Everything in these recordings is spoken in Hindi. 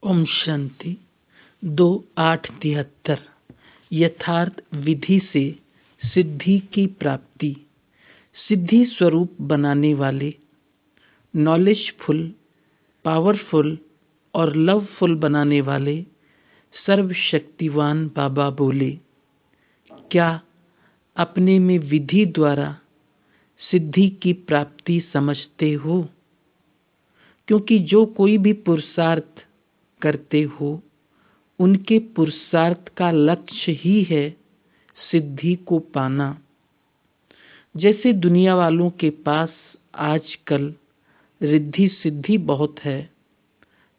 ओम शांति। 2-8-73 यथार्थ विधि से सिद्धि की प्राप्ति। सिद्धि स्वरूप बनाने वाले, नॉलेजफुल, पावरफुल और लवफुल बनाने वाले सर्वशक्तिवान बाबा बोले, क्या अपने में विधि द्वारा सिद्धि की प्राप्ति समझते हो? क्योंकि जो कोई भी पुरुषार्थ करते हो, उनके पुरुषार्थ का लक्ष्य ही है सिद्धि को पाना। जैसे दुनिया वालों के पास आजकल रिद्धि सिद्धि बहुत है,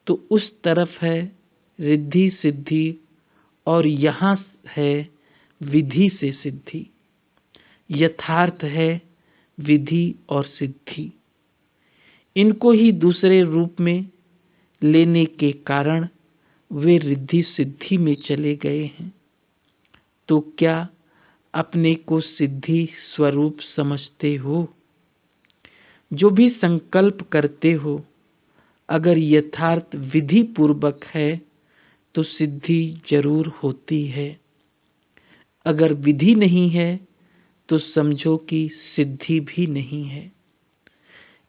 तो उस तरफ है रिद्धि सिद्धि और यहाँ है विधि से सिद्धि। यथार्थ है विधि और सिद्धि। इनको ही दूसरे रूप में लेने के कारण वे रिद्धि सिद्धि में चले गए हैं। तो क्या अपने को सिद्धि स्वरूप समझते हो? जो भी संकल्प करते हो, अगर यथार्थ विधि पूर्वक है तो सिद्धि जरूर होती है। अगर विधि नहीं है तो समझो कि सिद्धि भी नहीं है।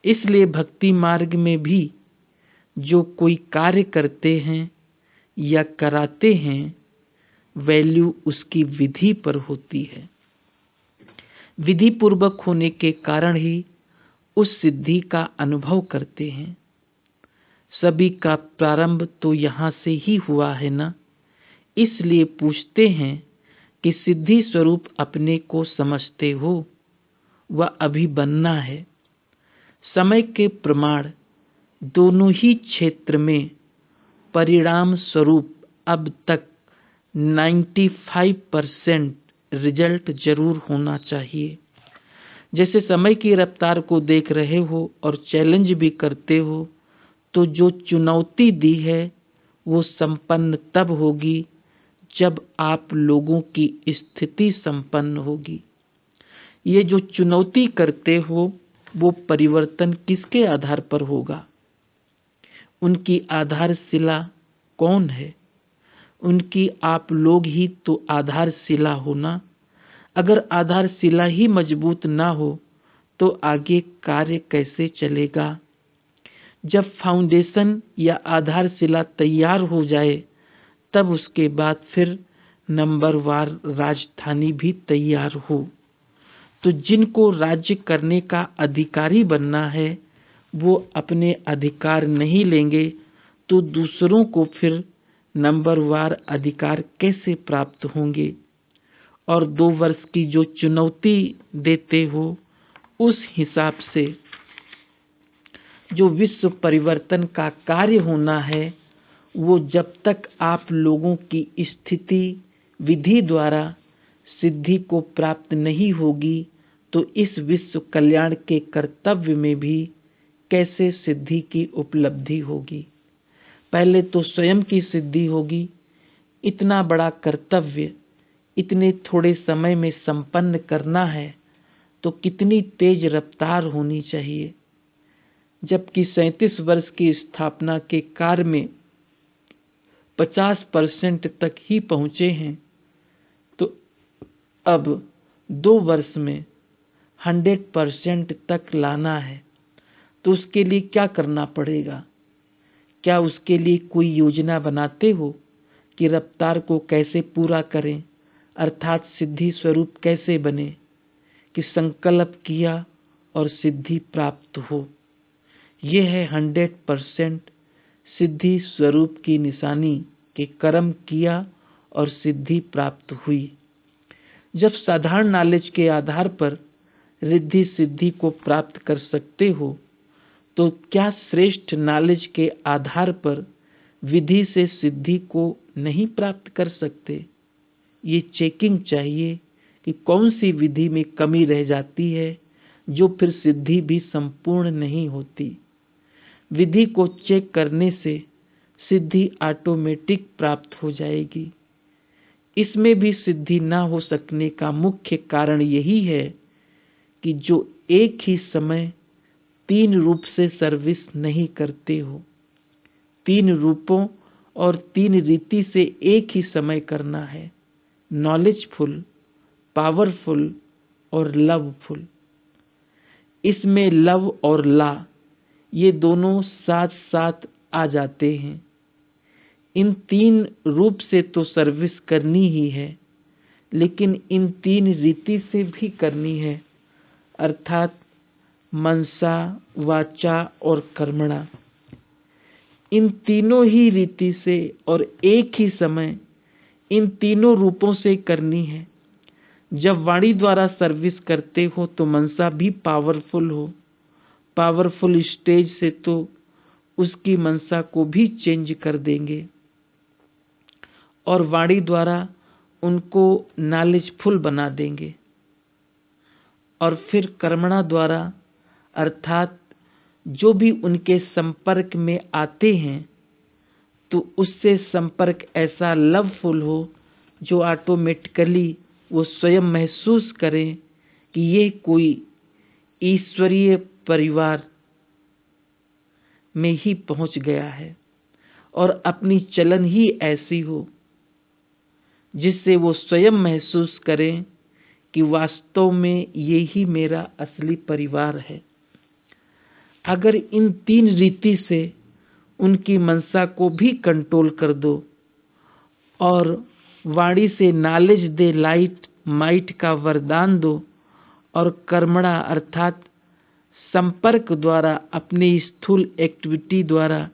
इसलिए भक्ति मार्ग में भी जो कोई कार्य करते हैं या कराते हैं, वैल्यू उसकी विधि पर होती है। विधि पूर्वक होने के कारण ही उस सिद्धि का अनुभव करते हैं। सभी का प्रारंभ तो यहाँ से ही हुआ है ना। इसलिए पूछते हैं कि सिद्धि स्वरूप अपने को समझते हो? वह अभी बनना है। समय के प्रमाण दोनों ही क्षेत्र में परिणाम स्वरूप अब तक 95% रिजल्ट जरूर होना चाहिए। जैसे समय की रफ्तार को देख रहे हो और चैलेंज भी करते हो, तो जो चुनौती दी है वो संपन्न तब होगी जब आप लोगों की स्थिति संपन्न होगी। ये जो चुनौती करते हो वो परिवर्तन किसके आधार पर होगा? उनकी आधारशिला कौन है? उनकी आप लोग ही तो आधारशिला हो ना। अगर आधारशिला ही मजबूत ना हो तो आगे कार्य कैसे चलेगा? जब फाउंडेशन या आधारशिला तैयार हो जाए, तब उसके बाद फिर नंबरवार राजधानी भी तैयार हो। तो जिनको राज्य करने का अधिकारी बनना है, वो अपने अधिकार नहीं लेंगे तो दूसरों को फिर नंबरवार अधिकार कैसे प्राप्त होंगे? और 2 वर्ष की जो चुनौती देते हो, उस हिसाब से जो विश्व परिवर्तन का कार्य होना है, वो जब तक आप लोगों की स्थिति विधि द्वारा सिद्धि को प्राप्त नहीं होगी, तो इस विश्व कल्याण के कर्तव्य में भी कैसे सिद्धि की उपलब्धि होगी? पहले तो स्वयं की सिद्धि होगी। इतना बड़ा कर्तव्य इतने थोड़े समय में संपन्न करना है तो कितनी तेज रफ्तार होनी चाहिए। जबकि 37 वर्ष की स्थापना के कार्य में 50% तक ही पहुंचे हैं, तो अब 2 वर्ष में 100% तक लाना है। तो उसके लिए क्या करना पड़ेगा? क्या उसके लिए कोई योजना बनाते हो कि रफ्तार को कैसे पूरा करें, अर्थात सिद्धि स्वरूप कैसे बने, कि संकल्प किया और सिद्धि प्राप्त हो? यह है 100% सिद्धि स्वरूप की निशानी कि कर्म किया और सिद्धि प्राप्त हुई। जब साधारण नॉलेज के आधार पर रिद्धि सिद्धि को प्राप्त कर सकते हो, तो क्या श्रेष्ठ नॉलेज के आधार पर विधि से सिद्धि को नहीं प्राप्त कर सकते? ये चेकिंग चाहिए कि कौन सी विधि में कमी रह जाती है, जो फिर सिद्धि भी संपूर्ण नहीं होती। विधि को चेक करने से सिद्धि ऑटोमेटिक प्राप्त हो जाएगी। इसमें भी सिद्धि ना हो सकने का मुख्य कारण यही है कि जो एक ही समय 3 रूप से सर्विस नहीं करते हो। 3 रूपों और 3 रीति से एक ही समय करना है, नॉलेजफुल, पावरफुल और लवफुल। इसमें लव और ला ये दोनों साथ साथ आ जाते हैं। इन 3 रूप से तो सर्विस करनी ही है, लेकिन इन 3 रीति से भी करनी है, अर्थात मनसा, वाचा और कर्मणा। इन तीनों ही रीति से और एक ही समय इन तीनों रूपों से करनी है। जब वाणी द्वारा सर्विस करते हो तो मनसा भी पावरफुल हो, पावरफुल स्टेज से तो उसकी मनसा को भी चेंज कर देंगे, और वाणी द्वारा उनको नॉलेजफुल बना देंगे। और फिर कर्मणा द्वारा, अर्थात जो भी उनके संपर्क में आते हैं तो उससे संपर्क ऐसा लवफुल हो जो ऑटोमेटिकली वो स्वयं महसूस करें कि ये कोई ईश्वरीय परिवार में ही पहुंच गया है, और अपनी चलन ही ऐसी हो जिससे वो स्वयं महसूस करें कि वास्तव में ये ही मेरा असली परिवार है। अगर इन 3 रीति से उनकी मनसा को भी कंट्रोल कर दो और वाणी से नॉलेज दे लाइट माइट का वरदान दो, और कर्मणा अर्थात संपर्क द्वारा अपने स्थूल एक्टिविटी द्वारा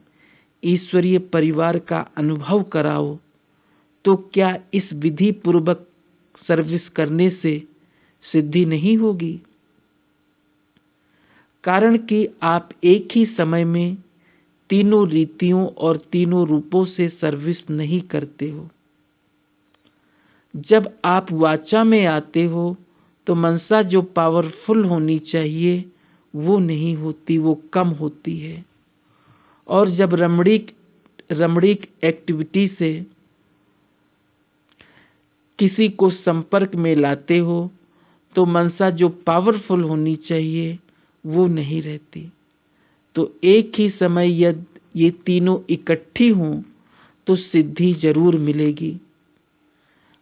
ईश्वरीय परिवार का अनुभव कराओ, तो क्या इस विधि पूर्वक सर्विस करने से सिद्धि नहीं होगी? कारण कि आप एक ही समय में तीनों रीतियों और तीनों रूपों से सर्विस नहीं करते हो। जब आप वाचा में आते हो तो मनसा जो पावरफुल होनी चाहिए वो नहीं होती, वो कम होती है। और जब रमणीक एक्टिविटी से किसी को संपर्क में लाते हो तो मनसा जो पावरफुल होनी चाहिए वो नहीं रहती। तो एक ही समय यदि ये तीनों इकट्ठी हों तो सिद्धि जरूर मिलेगी।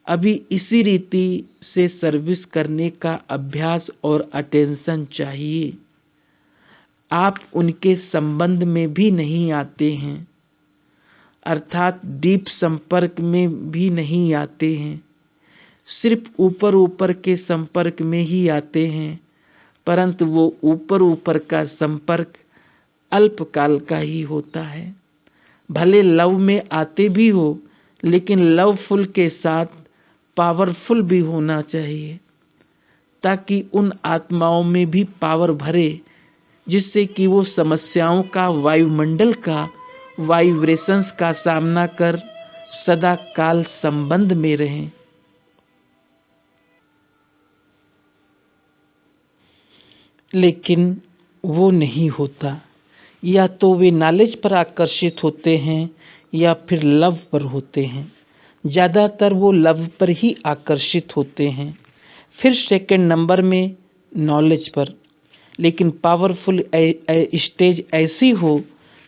अभी इसी रीति से सर्विस करने का अभ्यास और अटेंशन चाहिए। आप उनके संबंध में भी नहीं आते हैं, अर्थात डीप संपर्क में भी नहीं आते हैं, सिर्फ ऊपर ऊपर के संपर्क में ही आते हैं, परंतु वो ऊपर ऊपर का संपर्क अल्पकाल का ही होता है। भले लव में आते भी हो, लेकिन लवफुल के साथ पावरफुल भी होना चाहिए, ताकि उन आत्माओं में भी पावर भरे, जिससे कि वो समस्याओं का, वायुमंडल का, वाइब्रेशंस का सामना कर सदा काल संबंध में रहें। लेकिन वो नहीं होता। या तो वे नॉलेज पर आकर्षित होते हैं या फिर लव पर होते हैं। ज़्यादातर वो लव पर ही आकर्षित होते हैं, फिर सेकंड नंबर में नॉलेज पर। लेकिन पावरफुल स्टेज ऐसी हो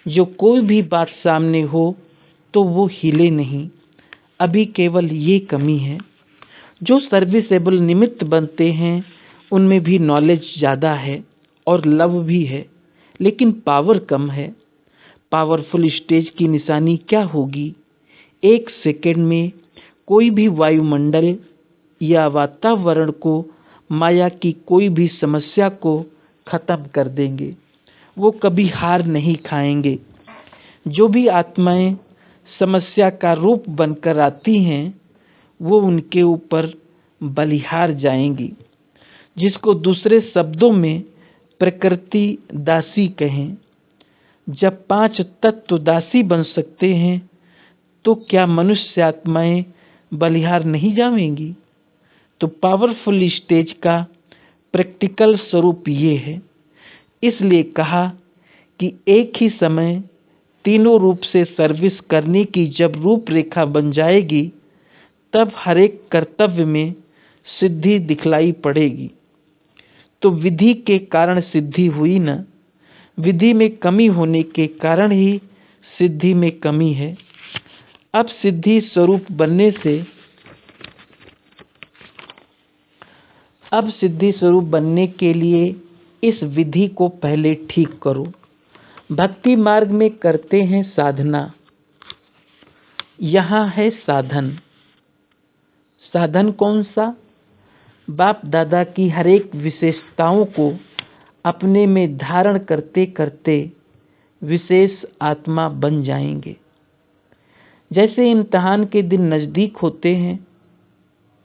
जो कोई भी बात सामने हो तो वो हिले नहीं। अभी केवल ये कमी है। जो सर्विसेबल निमित्त बनते हैं उनमें भी नॉलेज ज़्यादा है और लव भी है, लेकिन पावर कम है। पावरफुल स्टेज की निशानी क्या होगी? 1 सेकंड में कोई भी वायुमंडल या वातावरण को, माया की कोई भी समस्या को खत्म कर देंगे। वो कभी हार नहीं खाएंगे। जो भी आत्माएं समस्या का रूप बनकर आती हैं वो उनके ऊपर बलिहार जाएंगी, जिसको दूसरे शब्दों में प्रकृति दासी कहें। जब 5 तत्व दासी बन सकते हैं तो क्या मनुष्य आत्माएं बलिहार नहीं जाएंगी? तो पावरफुल स्टेज का प्रैक्टिकल स्वरूप ये है। इसलिए कहा कि एक ही समय तीनों रूप से सर्विस करने की जब रूपरेखा बन जाएगी तब हर एक कर्तव्य में सिद्धि दिखलाई पड़ेगी। तो विधि के कारण सिद्धि हुई न, विधि में कमी होने के कारण ही सिद्धि में कमी है। अब सिद्धि स्वरूप बनने के लिए इस विधि को पहले ठीक करो। भक्ति मार्ग में करते हैं साधना, यहाँ है साधन। साधन कौन सा? बाप दादा की हर एक विशेषताओं को अपने में धारण करते करते विशेष आत्मा बन जाएंगे। जैसे इम्तिहान के दिन नज़दीक होते हैं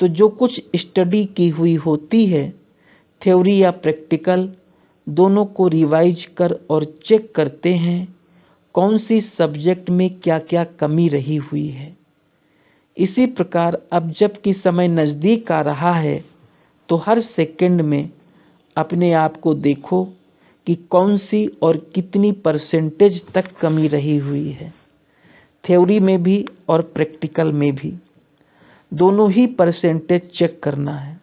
तो जो कुछ स्टडी की हुई होती है, थ्योरी या प्रैक्टिकल, दोनों को रिवाइज कर और चेक करते हैं कौन सी सब्जेक्ट में क्या क्या कमी रही हुई है। इसी प्रकार अब जबकि समय नज़दीक आ रहा है तो हर सेकंड में अपने आप को देखो कि कौन सी और कितनी परसेंटेज तक कमी रही हुई है। थ्योरी में भी और प्रैक्टिकल में भी दोनों ही परसेंटेज चेक करना है।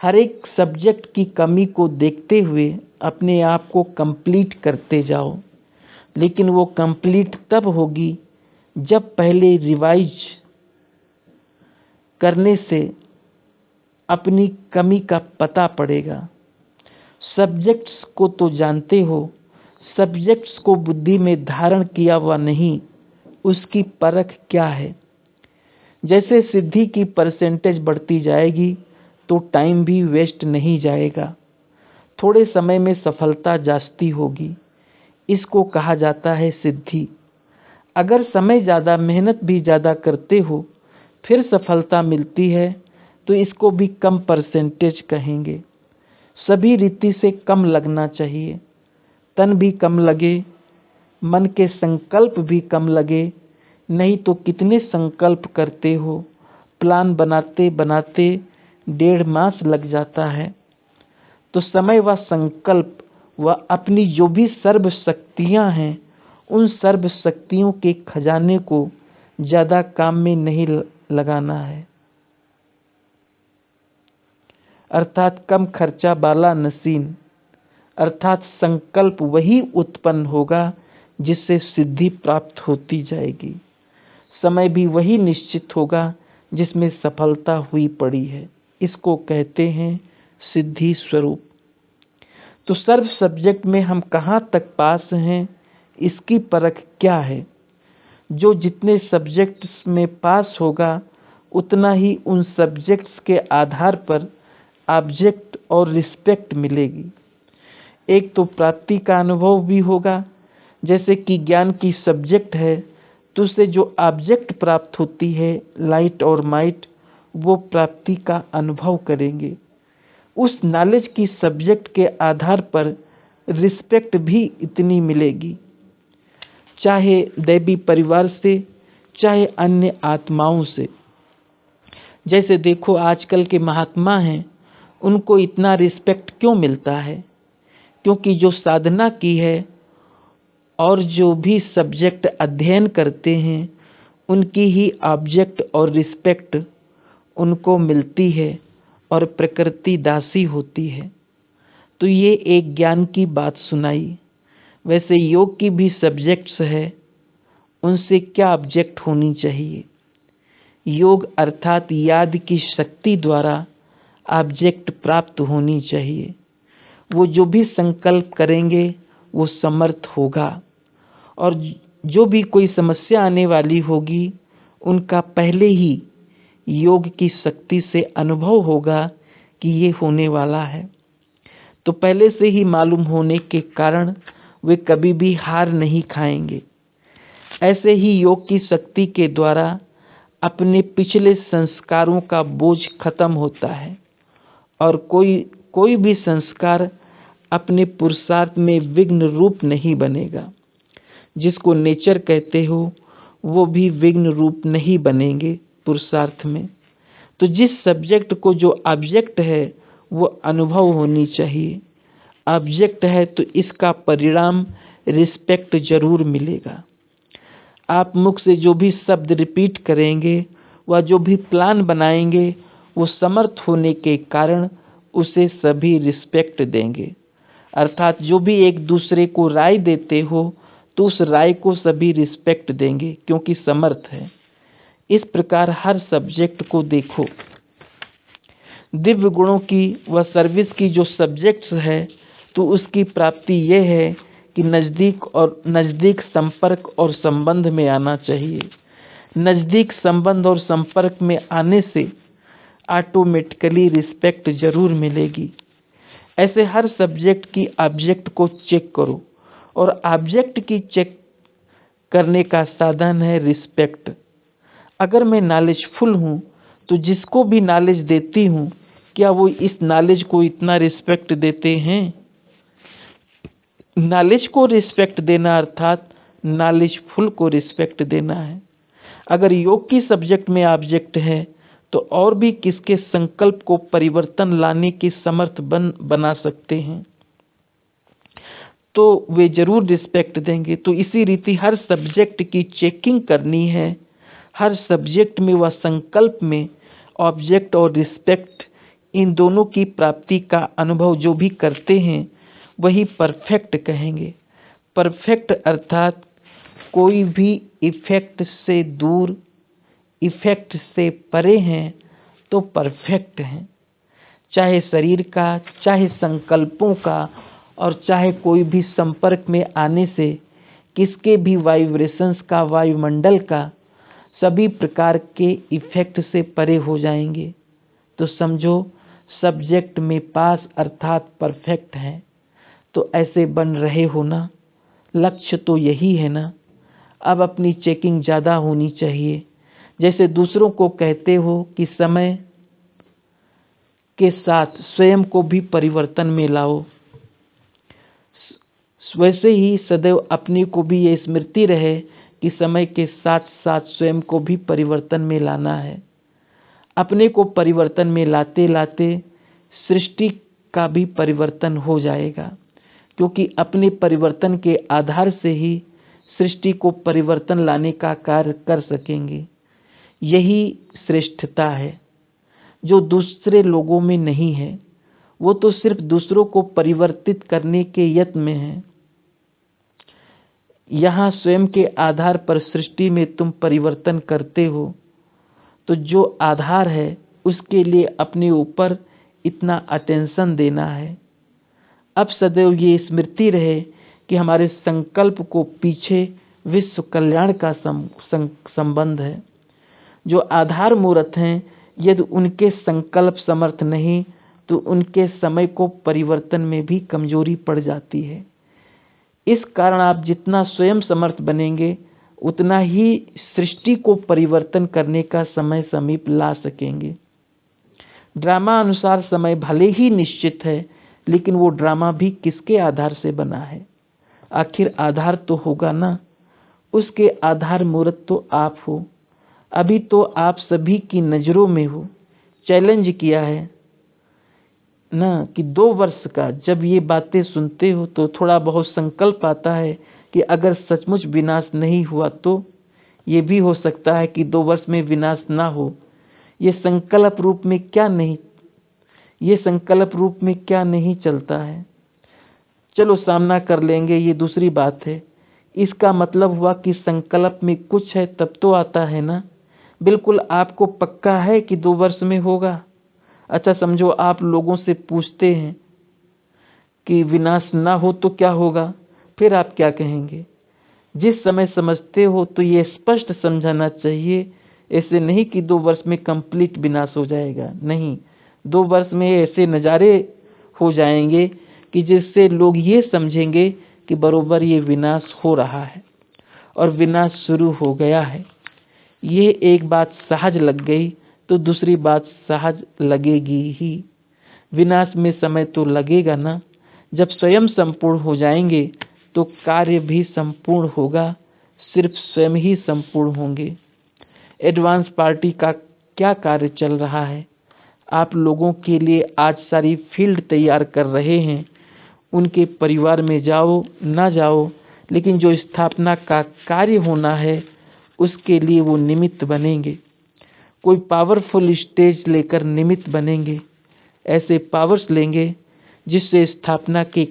हर एक सब्जेक्ट की कमी को देखते हुए अपने आप को कंप्लीट करते जाओ, लेकिन वो कंप्लीट तब होगी जब पहले रिवाइज करने से अपनी कमी का पता पड़ेगा। सब्जेक्ट्स को तो जानते हो, सब्जेक्ट्स को बुद्धि में धारण किया हुआ नहीं, उसकी परख क्या है। जैसे सिद्धि की परसेंटेज बढ़ती जाएगी तो टाइम भी वेस्ट नहीं जाएगा, थोड़े समय में सफलता जास्ती होगी। इसको कहा जाता है सिद्धि। अगर समय ज़्यादा, मेहनत भी ज़्यादा करते हो फिर सफलता मिलती है तो इसको भी कम परसेंटेज कहेंगे। सभी रीति से कम लगना चाहिए, तन भी कम लगे, मन के संकल्प भी कम लगे। नहीं तो कितने संकल्प करते हो, प्लान बनाते बनाते 1.5 मास लग जाता है। तो समय व संकल्प व अपनी जो भी सर्व शक्तियाँ हैं, उन सर्व शक्तियों के खजाने को ज़्यादा काम में नहीं लगाना है। अर्थात कम खर्चा वाला नसीन, अर्थात संकल्प वही उत्पन्न होगा जिससे सिद्धि प्राप्त होती जाएगी। समय भी वही निश्चित होगा जिसमें सफलता हुई पड़ी है। इसको कहते हैं सिद्धि स्वरूप। तो सर्व सब्जेक्ट में हम कहाँ तक पास हैं, इसकी परख क्या है। जो जितने सब्जेक्ट्स में पास होगा उतना ही उन सब्जेक्ट्स के आधार पर ऑब्जेक्ट और रिस्पेक्ट मिलेगी। एक तो प्राप्ति का अनुभव भी होगा, जैसे कि ज्ञान की सब्जेक्ट है तो उससे जो ऑब्जेक्ट प्राप्त होती है, लाइट और माइट, वो प्राप्ति का अनुभव करेंगे। उस नॉलेज की सब्जेक्ट के आधार पर रिस्पेक्ट भी इतनी मिलेगी, चाहे दैवी परिवार से, चाहे अन्य आत्माओं से। जैसे देखो आजकल के महात्मा हैं, उनको इतना रिस्पेक्ट क्यों मिलता है? क्योंकि जो साधना की है और जो भी सब्जेक्ट अध्ययन करते हैं, उनकी ही ऑब्जेक्ट और रिस्पेक्ट उनको मिलती है और प्रकृति दासी होती है। तो ये एक ज्ञान की बात सुनाई। वैसे योग की भी सब्जेक्ट्स है, उनसे क्या ऑब्जेक्ट होनी चाहिए? योग अर्थात याद की शक्ति द्वारा ऑब्जेक्ट प्राप्त होनी चाहिए। वो जो भी संकल्प करेंगे वो समर्थ होगा, और जो भी कोई समस्या आने वाली होगी उनका पहले ही योग की शक्ति से अनुभव होगा कि ये होने वाला है। तो पहले से ही मालूम होने के कारण वे कभी भी हार नहीं खाएंगे। ऐसे ही योग की शक्ति के द्वारा अपने पिछले संस्कारों का बोझ खत्म होता है, और कोई भी संस्कार अपने पुरुषार्थ में विघ्न रूप नहीं बनेगा। जिसको नेचर कहते हो वो भी विघ्न रूप नहीं बनेंगे पुरुषार्थ में। तो जिस सब्जेक्ट को जो ऑब्जेक्ट है वो अनुभव होनी चाहिए। ऑब्जेक्ट है तो इसका परिणाम रिस्पेक्ट जरूर मिलेगा। आप मुख से जो भी शब्द रिपीट करेंगे व जो भी प्लान बनाएंगे वो समर्थ होने के कारण उसे सभी रिस्पेक्ट देंगे। अर्थात जो भी एक दूसरे को राय देते हो तो उस राय को सभी रिस्पेक्ट देंगे क्योंकि समर्थ है। इस प्रकार हर सब्जेक्ट को देखो। दिव्य गुणों की व सर्विस की जो सब्जेक्ट्स है तो उसकी प्राप्ति यह है कि नज़दीक संपर्क और संबंध में आना चाहिए। नज़दीक संबंध और संपर्क में आने से ऑटोमेटिकली रिस्पेक्ट जरूर मिलेगी। ऐसे हर सब्जेक्ट की ऑब्जेक्ट को चेक करो और ऑब्जेक्ट की चेक करने का साधन है रिस्पेक्ट। अगर मैं नॉलेजफुल हूँ तो जिसको भी नॉलेज देती हूँ क्या वो इस नॉलेज को इतना रिस्पेक्ट देते हैं? नॉलेज को रिस्पेक्ट देना अर्थात नॉलेजफुल को रिस्पेक्ट देना है। अगर योग की सब्जेक्ट में ऑब्जेक्ट है तो और भी किसके संकल्प को परिवर्तन लाने की समर्थ बना सकते हैं तो वे जरूर रिस्पेक्ट देंगे। तो इसी रीति हर सब्जेक्ट की चेकिंग करनी है। हर सब्जेक्ट में व संकल्प में ऑब्जेक्ट और रिस्पेक्ट इन दोनों की प्राप्ति का अनुभव जो भी करते हैं वही परफेक्ट कहेंगे। परफेक्ट अर्थात कोई भी इफेक्ट से दूर, इफेक्ट से परे हैं तो परफेक्ट हैं। चाहे शरीर का, चाहे संकल्पों का और चाहे कोई भी संपर्क में आने से किसके भी वाइब्रेशंस का, वायुमंडल का, सभी प्रकार के इफेक्ट से परे हो जाएंगे। तो समझो सब्जेक्ट में पास अर्थात परफेक्ट है। तो ऐसे बन रहे हो ना? लक्ष्य तो यही है ना? अब अपनी चेकिंग ज़्यादा होनी चाहिए। जैसे दूसरों को कहते हो कि समय के साथ स्वयं को भी परिवर्तन में लाओ, वैसे ही सदैव अपने को भी ये स्मृति रहे कि समय के साथ साथ स्वयं को भी परिवर्तन में लाना है। अपने को परिवर्तन में लाते लाते सृष्टि का भी परिवर्तन हो जाएगा, क्योंकि अपने परिवर्तन के आधार से ही सृष्टि को परिवर्तन लाने का कार्य कर सकेंगे। यही श्रेष्ठता है जो दूसरे लोगों में नहीं है। वो तो सिर्फ दूसरों को परिवर्तित करने के यत्न में है। यहाँ स्वयं के आधार पर सृष्टि में तुम परिवर्तन करते हो तो जो आधार है उसके लिए अपने ऊपर इतना अटेंशन देना है। अब सदैव ये स्मृति रहे कि हमारे संकल्प को पीछे विश्व कल्याण का संबंध है। जो आधार मूर्त हैं यदि उनके संकल्प समर्थ नहीं तो उनके समय को परिवर्तन में भी कमजोरी पड़ जाती है। इस कारण आप जितना स्वयं समर्थ बनेंगे उतना ही सृष्टि को परिवर्तन करने का समय समीप ला सकेंगे। ड्रामा अनुसार समय भले ही निश्चित है लेकिन वो ड्रामा भी किसके आधार से बना है? आखिर आधार तो होगा ना। उसके आधार मूर्त तो आप हो। अभी तो आप सभी की नज़रों में हो। चैलेंज किया है ना कि 2 वर्ष का जब ये बातें सुनते हो तो थोड़ा बहुत संकल्प आता है कि अगर सचमुच विनाश नहीं हुआ तो ये भी हो सकता है कि 2 वर्ष में विनाश ना हो। ये संकल्प रूप में क्या नहीं चलता है। चलो सामना कर लेंगे, ये दूसरी बात है। इसका मतलब हुआ कि संकल्प में कुछ है तब तो आता है ना। बिल्कुल आपको पक्का है कि 2 वर्ष में होगा। अच्छा समझो आप लोगों से पूछते हैं कि विनाश ना हो तो क्या होगा, फिर आप क्या कहेंगे? जिस समय समझते हो तो ये स्पष्ट समझाना चाहिए। ऐसे नहीं कि 2 वर्ष में कंप्लीट विनाश हो जाएगा। नहीं, 2 वर्ष में ऐसे नज़ारे हो जाएंगे कि जिससे लोग ये समझेंगे कि बरोबर ये विनाश हो रहा है और विनाश शुरू हो गया है। ये एक बात सहज लग गई तो दूसरी बात सहज लगेगी ही। विनाश में समय तो लगेगा ना। जब स्वयं संपूर्ण हो जाएंगे तो कार्य भी संपूर्ण होगा। सिर्फ स्वयं ही संपूर्ण होंगे। एडवांस पार्टी का क्या कार्य चल रहा है? आप लोगों के लिए आज सारी फील्ड तैयार कर रहे हैं। उनके परिवार में जाओ ना जाओ, लेकिन जो स्थापना का कार्य होना है उसके लिए वो निमित्त बनेंगे। कोई पावरफुल स्टेज लेकर निमित्त बनेंगे। ऐसे पावर्स लेंगे जिससे स्थापना के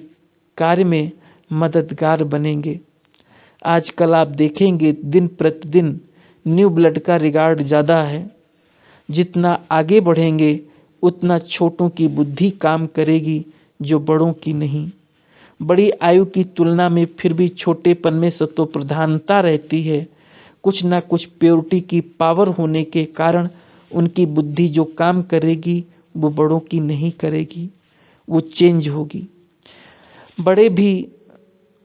कार्य में मददगार बनेंगे। आजकल आप देखेंगे दिन प्रतिदिन न्यू ब्लड का रिगार्ड ज़्यादा है। जितना आगे बढ़ेंगे उतना छोटों की बुद्धि काम करेगी, जो बड़ों की नहीं। बड़ी आयु की तुलना में फिर भी छोटेपन में सत्व प्रधानता रहती है। कुछ ना कुछ प्योरिटी की पावर होने के कारण उनकी बुद्धि जो काम करेगी वो बड़ों की नहीं करेगी, वो चेंज होगी। बड़े भी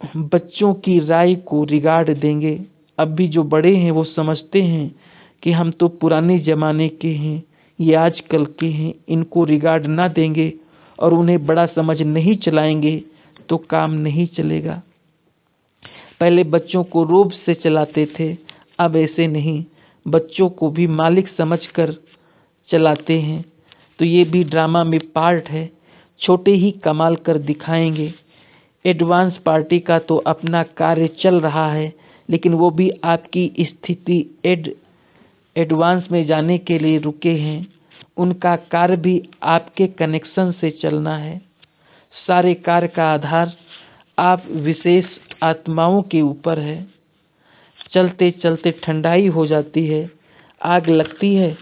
बच्चों की राय को रिगार्ड देंगे। अब भी जो बड़े हैं वो समझते हैं कि हम तो पुराने जमाने के हैं, ये आजकल के हैं, इनको रिगार्ड ना देंगे और उन्हें बड़ा समझ नहीं चलाएंगे तो काम नहीं चलेगा। पहले बच्चों को रोब से चलाते थे, अब ऐसे नहीं, बच्चों को भी मालिक समझकर चलाते हैं। तो ये भी ड्रामा में पार्ट है, छोटे ही कमाल कर दिखाएंगे। एडवांस पार्टी का तो अपना कार्य चल रहा है, लेकिन वो भी आपकी स्थिति एडवांस में जाने के लिए रुके हैं। उनका कार्य भी आपके कनेक्शन से चलना है। सारे कार्य का आधार आप विशेष आत्माओं के ऊपर है। चलते चलते ठंडाई हो जाती है, आग लगती है,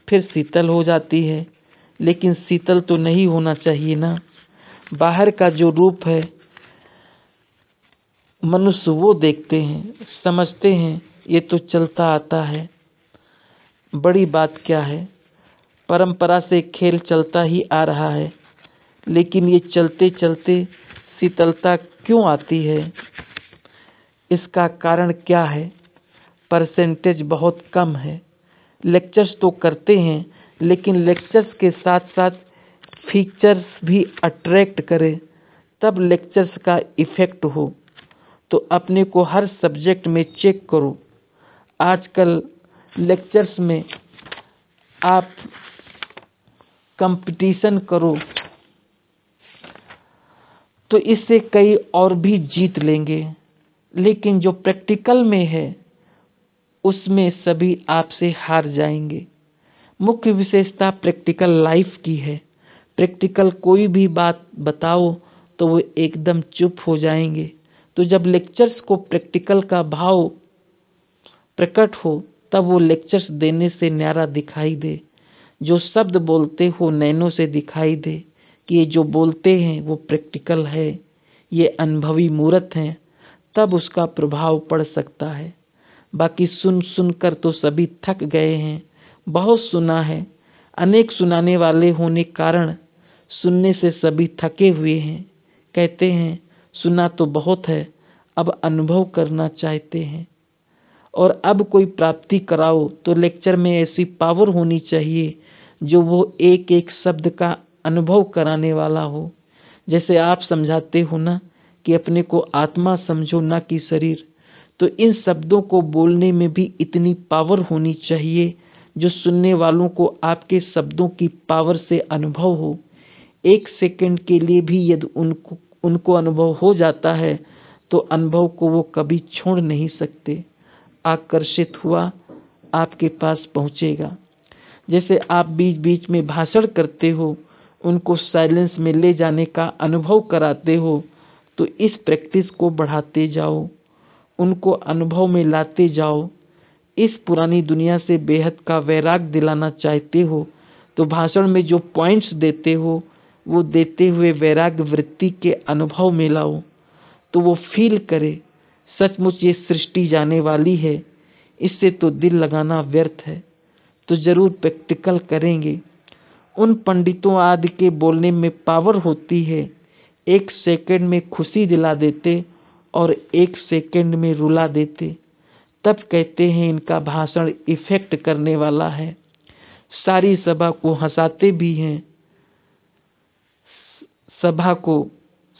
फिर शीतल हो जाती है, लेकिन शीतल तो नहीं होना चाहिए ना। बाहर का जो रूप है मनुष्य वो देखते हैं, समझते हैं ये तो चलता आता है, बड़ी बात क्या है। परंपरा से खेल चलता ही आ रहा है, लेकिन ये चलते चलते शीतलता क्यों आती है? इसका कारण क्या है? परसेंटेज बहुत कम है। लेक्चर्स तो करते हैं, लेकिन लेक्चर्स के साथ साथ फीचर्स भी अट्रैक्ट करें, तब लेक्चर्स का इफेक्ट हो। तो अपने को हर सब्जेक्ट में चेक करो। आजकल लेक्चर्स में आप कंपटीशन करो तो इससे कई और भी जीत लेंगे, लेकिन जो प्रैक्टिकल में है उसमें सभी आपसे हार जाएंगे। मुख्य विशेषता प्रैक्टिकल लाइफ की है। प्रैक्टिकल कोई भी बात बताओ तो वो एकदम चुप हो जाएंगे। तो जब लेक्चर्स को प्रैक्टिकल का भाव प्रकट हो तब वो लेक्चर्स देने से न्यारा दिखाई दे। जो शब्द बोलते हो नैनों से दिखाई दे कि ये जो बोलते हैं वो प्रैक्टिकल है, ये अनुभवी मूर्त हैं, तब उसका प्रभाव पड़ सकता है। बाकी सुन सुनकर तो सभी थक गए हैं, बहुत सुना है। अनेक सुनाने वाले होने कारण सुनने से सभी थके हुए हैं। कहते हैं सुना तो बहुत है, अब अनुभव करना चाहते हैं। और अब कोई प्राप्ति कराओ तो लेक्चर में ऐसी पावर होनी चाहिए जो वो एक एक शब्द का अनुभव कराने वाला हो। जैसे आप समझाते हो ना कि अपने को आत्मा समझो ना कि शरीर, तो इन शब्दों को बोलने में भी इतनी पावर होनी चाहिए जो सुनने वालों को आपके शब्दों की पावर से अनुभव हो। एक सेकंड के लिए भी यदि उनको अनुभव हो जाता है तो अनुभव को वो कभी छोड़ नहीं सकते। आकर्षित हुआ आपके पास पहुंचेगा। जैसे आप बीच बीच में भाषण करते हो, उनको साइलेंस में ले जाने का अनुभव कराते हो, तो इस प्रैक्टिस को बढ़ाते जाओ, उनको अनुभव में लाते जाओ। इस पुरानी दुनिया से बेहद का वैराग दिलाना चाहते हो तो भाषण में जो पॉइंट्स देते हो वो देते हुए वैराग वृत्ति के अनुभव में लाओ, तो वो फील करे सचमुच ये सृष्टि जाने वाली है, इससे तो दिल लगाना व्यर्थ है। तो जरूर प्रैक्टिकल करेंगे। उन पंडितों आदि के बोलने में पावर होती है, एक सेकंड में खुशी दिला देते और एक सेकंड में रुला देते, तब कहते हैं इनका भाषण इफेक्ट करने वाला है। सारी सभा को हंसाते भी हैं, सभा को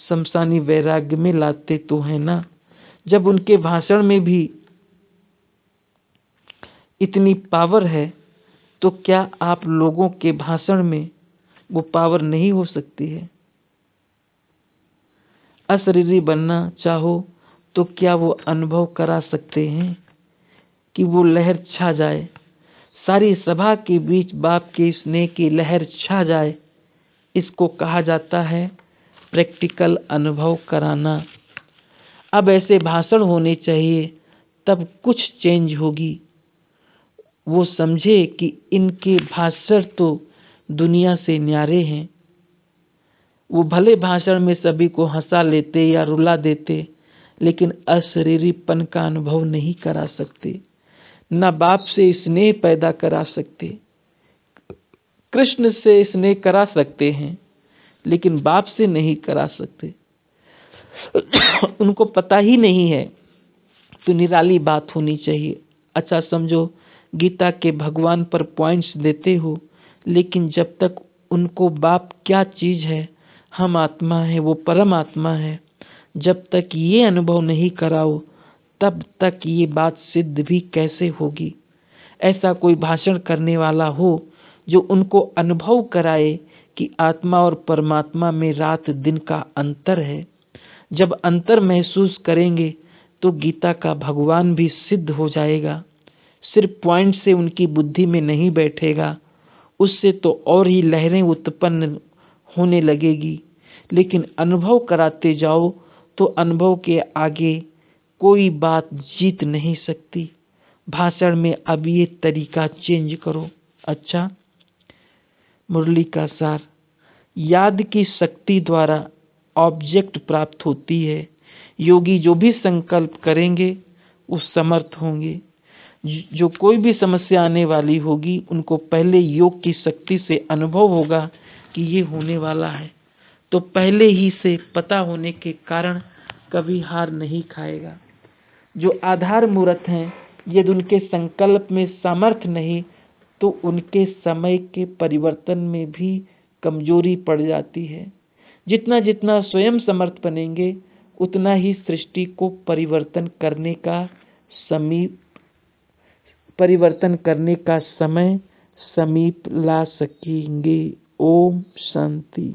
शमशानी वैराग्य में लाते तो है ना। जब उनके भाषण में भी इतनी पावर है तो क्या आप लोगों के भाषण में वो पावर नहीं हो सकती है? अशरीरी बनना चाहो तो क्या वो अनुभव करा सकते हैं कि वो लहर छा जाए, सारी सभा के बीच बाप के स्नेह की लहर छा जाए। इसको कहा जाता है प्रैक्टिकल अनुभव कराना। अब ऐसे भाषण होने चाहिए, तब कुछ चेंज होगी। वो समझे कि इनके भाषण तो दुनिया से न्यारे हैं। वो भले भाषण में सभी को हंसा लेते या रुला देते, लेकिन अशरीरीपन का अनुभव नहीं करा सकते, न बाप से स्नेह पैदा करा सकते। कृष्ण से स्नेह करा सकते हैं, लेकिन बाप से नहीं करा सकते। उनको पता ही नहीं है, तो निराली बात होनी चाहिए। अच्छा समझो, गीता के भगवान पर पॉइंट्स देते हो, लेकिन जब तक उनको बाप क्या चीज है, हम आत्मा है, वो परम आत्मा है, जब तक ये अनुभव नहीं कराओ, तब तक ये बात सिद्ध भी कैसे होगी। ऐसा कोई भाषण करने वाला हो जो उनको अनुभव कराए कि आत्मा और परमात्मा में रात दिन का अंतर है। जब अंतर महसूस करेंगे तो गीता का भगवान भी सिद्ध हो जाएगा। सिर्फ पॉइंट से उनकी बुद्धि में नहीं बैठेगा, उससे तो और ही लहरें उत्पन्न होने लगेगी। लेकिन अनुभव कराते जाओ तो अनुभव के आगे कोई बात जीत नहीं सकती। भाषण में अब ये तरीका चेंज करो। अच्छा, मुरली का सार, याद की शक्ति द्वारा ऑब्जेक्ट प्राप्त होती है। योगी जो भी संकल्प करेंगे वो समर्थ होंगे। जो कोई भी समस्या आने वाली होगी, उनको पहले योग की शक्ति से अनुभव होगा कि ये होने वाला है, तो पहले ही से पता होने के कारण कभी हार नहीं खाएगा। जो आधार मूर्त हैं, यदि उनके संकल्प में सामर्थ्य नहीं, तो उनके समय के परिवर्तन में भी कमजोरी पड़ जाती है। जितना जितना स्वयं समर्थ बनेंगे, उतना ही सृष्टि को परिवर्तन करने का समय समीप ला सकेंगे। ओम शांति।